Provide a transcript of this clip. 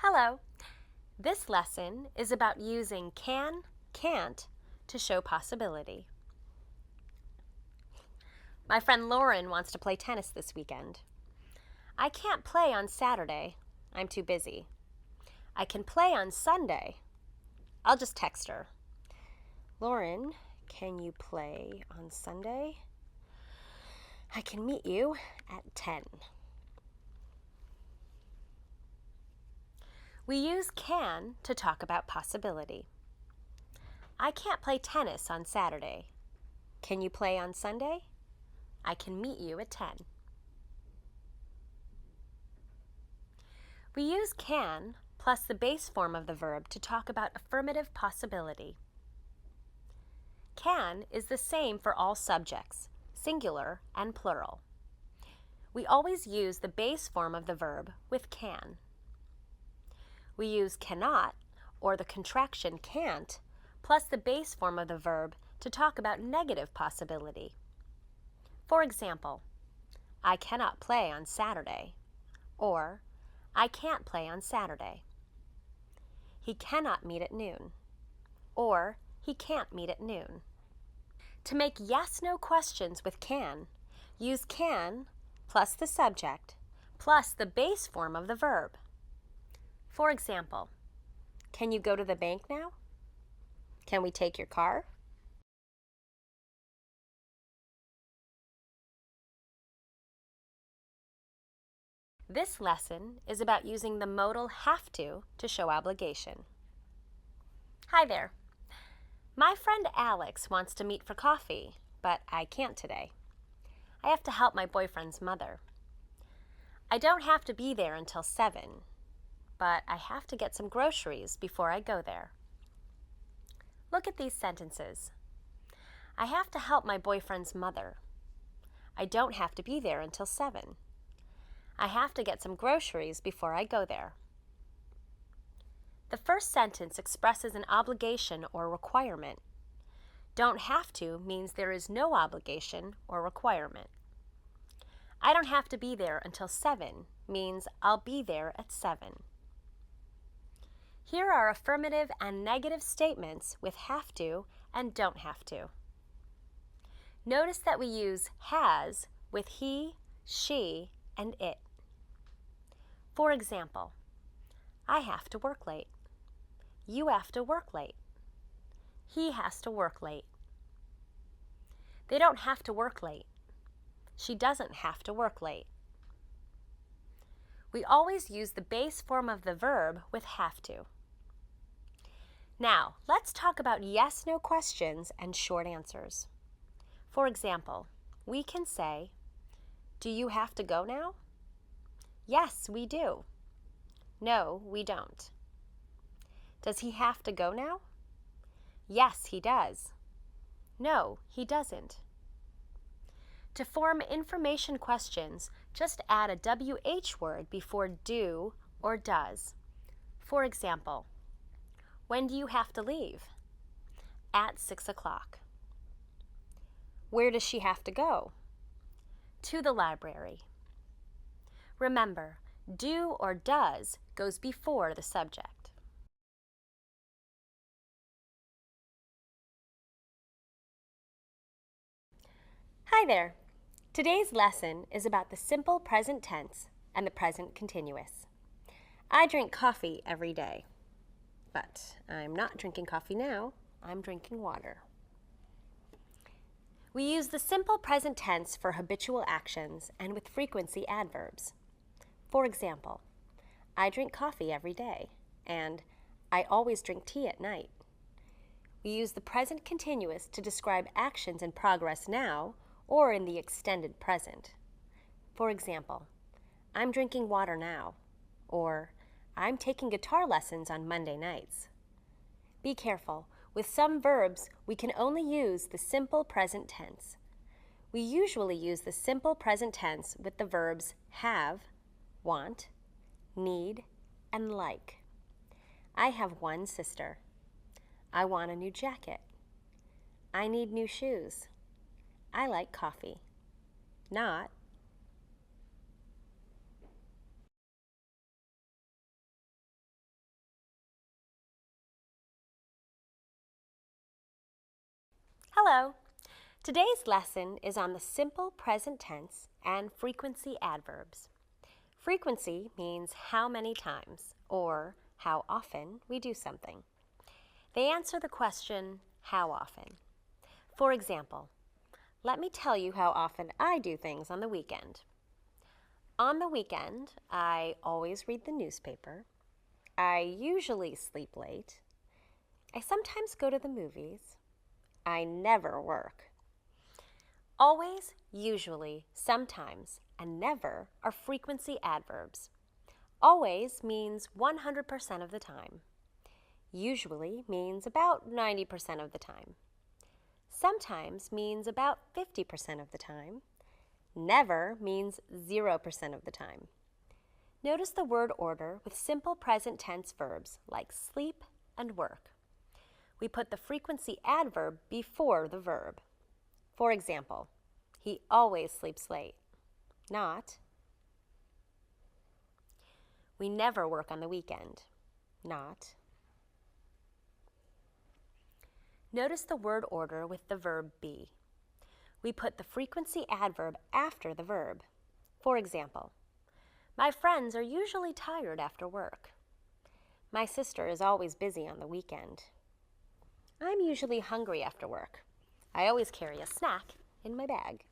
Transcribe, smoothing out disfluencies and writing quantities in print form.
Hello. This lesson is about using can, can't to show possibility. My friend Lauren wants to play tennis this weekend. I can't play on Saturday. I'm too busy. I can play on Sunday. I'll just text her. Lauren, can you play on Sunday? I can meet you at 10. We use can to talk about possibility. I can't play tennis on Saturday. Can you play on Sunday? I can meet you at 10. We use can plus the base form of the verb to talk about affirmative possibility. Can is the same for all subjects, singular and plural. We always use the base form of the verb with can. We use cannot, or the contraction can't, plus the base form of the verb to talk about negative possibility. For example, I cannot play on Saturday, or I can't play on Saturday. He cannot meet at noon, or he can't meet at noon. To make yes-no questions with can, use can plus the subject plus the base form of the verb. For example, can you go to the bank now? Can we take your car? This lesson is about using the modal have to show obligation. Hi there. My friend Alex wants to meet for coffee, but I can't today. I have to help my boyfriend's mother. I don't have to be there until 7, but I have to get some groceries before I go there. Look at these sentences. I have to help my boyfriend's mother. I don't have to be there until 7. I have to get some groceries before I go there. The first sentence expresses an obligation or requirement. Don't have to means there is no obligation or requirement. I don't have to be there until 7 means I'll be there at 7. Here are affirmative and negative statements with have to and don't have to. Notice that we use has with he, she, and it. For example, I have to work late. You have to work late. He has to work late. They don't have to work late. She doesn't have to work late. We always use the base form of the verb with have to. Now, let's talk about yes-no questions and short answers. For example, we can say, do you have to go now? Yes, we do. No, we don't. Does he have to go now? Yes, he does. No, he doesn't. To form information questions, just add a WH word before do or does. For example, when do you have to leave? At 6 o'clock. Where does she have to go? To the library. Remember, do or does goes before the subject. Hi there. Today's lesson is about the simple present tense and the present continuous. I drink coffee every day, but I'm not drinking coffee now. I'm drinking water. We use the simple present tense for habitual actions and with frequency adverbs. For example, I drink coffee every day, and I always drink tea at night. We use the present continuous to describe actions in progress now or in the extended present. For example, I'm drinking water now, or I'm taking guitar lessons on Monday nights. Be careful. With some verbs, we can only use the simple present tense. We usually use the simple present tense with the verbs have, want, need, and like. I have one sister. I want a new jacket. I need new shoes. I like coffee. Not, Hello! Today's lesson is on the simple present tense and frequency adverbs. Frequency means how many times or how often we do something. They answer the question, how often? For example, let me tell you how often I do things on the weekend. On the weekend, I always read the newspaper. I usually sleep late. I sometimes go to the movies. I never work. Always, usually, sometimes, and never are frequency adverbs. Always means 100% of the time. Usually means about 90% of the time. Sometimes means about 50% of the time. Never means 0% of the time. Notice the word order with simple present tense verbs like sleep and work. We put the frequency adverb before the verb. For example, he always sleeps late. Not, we never work on the weekend. Not. Notice the word order with the verb be. We put the frequency adverb after the verb. For example, my friends are usually tired after work. My sister is always busy on the weekend. I'm usually hungry after work. I always carry a snack in my bag.